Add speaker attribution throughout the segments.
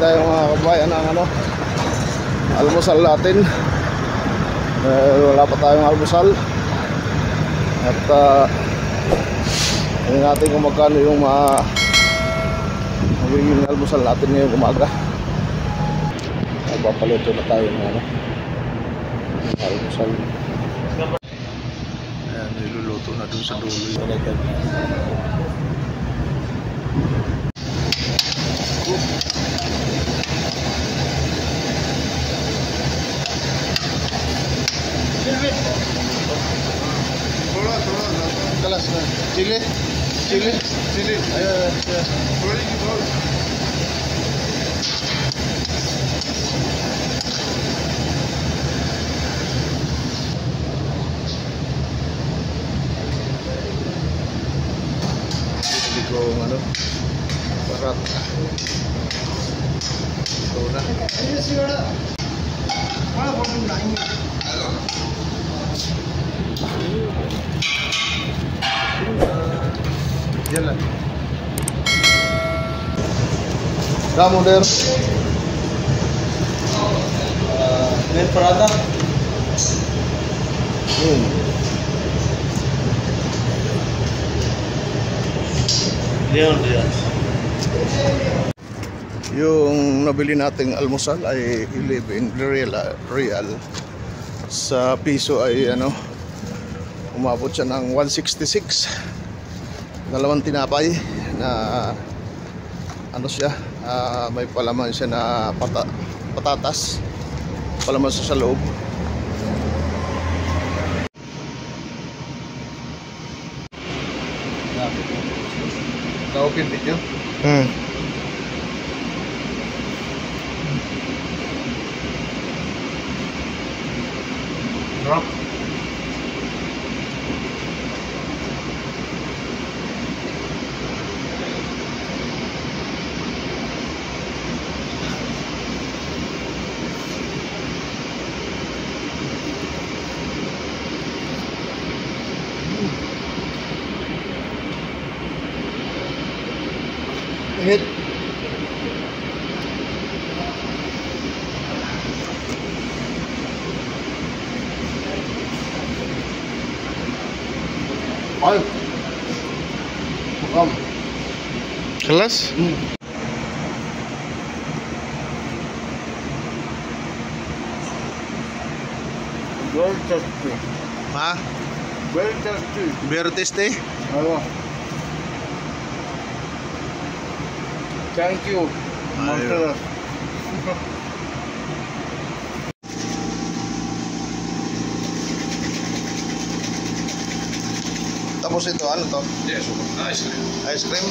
Speaker 1: tayo mga kabayan ng almusal natin. Wala pa tayong almusal. At tingnan natin kung magkano yung magiging almusal natin ngayong umaga. Papaluto na tayo ng almusal. Ayan, niluluto na dun sa dulo yung talagang. Kalas na. Chili. Ayan. Hindi ko parat. Ito na. Yan lang. Damo der. Net parada. Leon Diaz. Yung nabili nating almusal ay 11 real. Sa piso ay umabot siya ng 166. Dalawang tinapay na siya, may palaman siya na patatas, palaman siya sa loob. Open video. Drop. Hit. Ay. Makam. Kelas? Very tasty. Ha? Very tasty. Very tasty? Ayo. Thank you. Tapos ito, ano to?
Speaker 2: Yes, ice cream.
Speaker 1: Ice cream.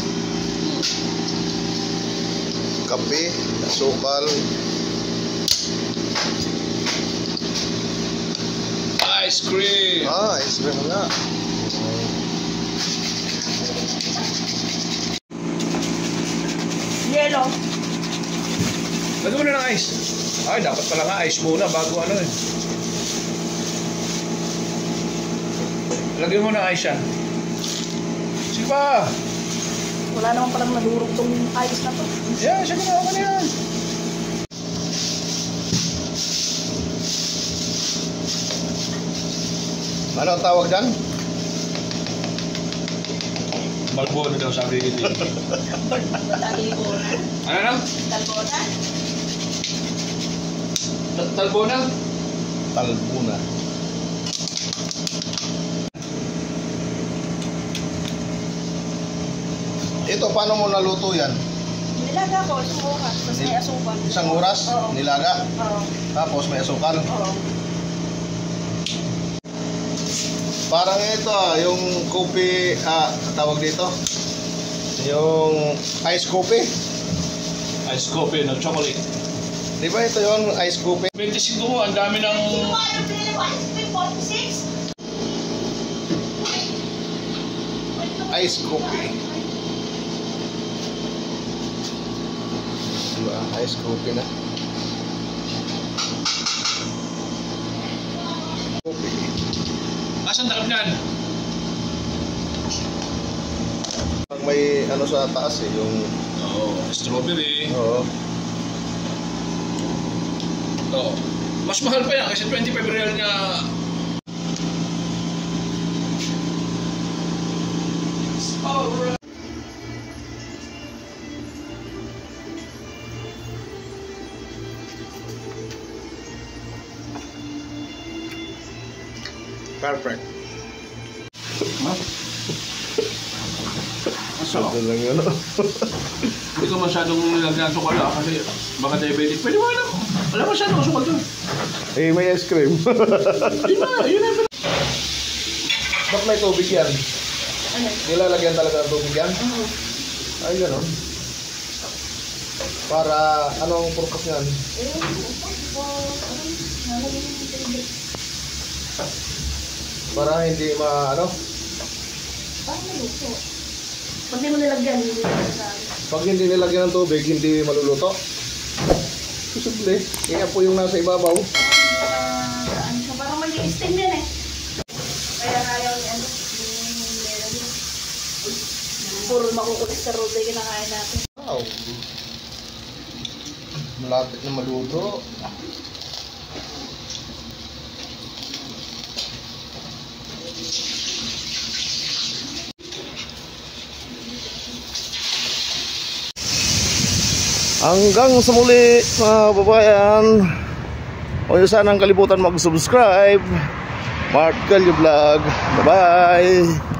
Speaker 1: Kape, asukal.
Speaker 2: Ice cream.
Speaker 1: Ice cream nga.
Speaker 3: Yellow.
Speaker 2: Lagyan mo na ng ice. Ay, dapat pala nga ice muna bago Lagyan mo na ice yan. Sige pa.
Speaker 3: Wala naman palang nadurog tong ice na to.
Speaker 2: Yeah, sige na. Okay na yan.
Speaker 1: Ano ang tawag dyan?
Speaker 2: Malbon daw sabi ko din.
Speaker 3: Talbona.
Speaker 2: Ano na?
Speaker 3: Talbona?
Speaker 2: Talbona?
Speaker 1: Talbuna. Ito, paano mo naluto yan?
Speaker 3: Nilaga ko, isang oras. Tapos may asukal.
Speaker 1: Isang oras?
Speaker 3: Oo.
Speaker 1: Nilaga?
Speaker 3: Oo.
Speaker 1: Tapos may asukal?
Speaker 3: Oo.
Speaker 1: Parang ito yung kopi, tawag dito. Yung ice coffee.
Speaker 2: Ice coffee ng chocolate.
Speaker 1: Di ba ito yung ice coffee?
Speaker 2: 25 mo, ang dami ng...
Speaker 1: Ice coffee. Diba? Ice coffee na. Coffee.
Speaker 2: Asan takip niyan?
Speaker 1: May ano sa taas yung
Speaker 2: Oo, strawberry.
Speaker 1: oo.
Speaker 2: Oo. Mas mahal pa yan kasi 25 real nga. Alright. Perfect. Masarap.
Speaker 1: Ito lang yun.
Speaker 2: Hindi ko masyadong nilagyan ng sukal kasi baka diabetic. Pwede mo alam. Wala masyadong sukal doon.
Speaker 1: Eh, may ice cream.
Speaker 2: Yun na.
Speaker 1: Ba't may tubig yan?
Speaker 3: Ano?
Speaker 1: Nilalagyan talaga ng tubig yan? Ay, gano'n. Para, anong purpose yan? Para hindi ano?
Speaker 3: Parang maluto. Pag di mo nilagyan, hindi mo nilagyan.
Speaker 1: Pag hindi nilagyan ng tubig, hindi maluluto. Posible. Kaya po yung nasa ibabaw.
Speaker 3: Ano siya, parang mag-i-steam din eh. Kaya ayaw ni ano, yung meron yun. Puro makukulisterol din kinakain natin.
Speaker 1: Wow. Malapit na maluto. Hanggang sa muli mga babayan. Huwag sanang kalimutan mag-subscribe. Mark Calio Vlog. Bye bye.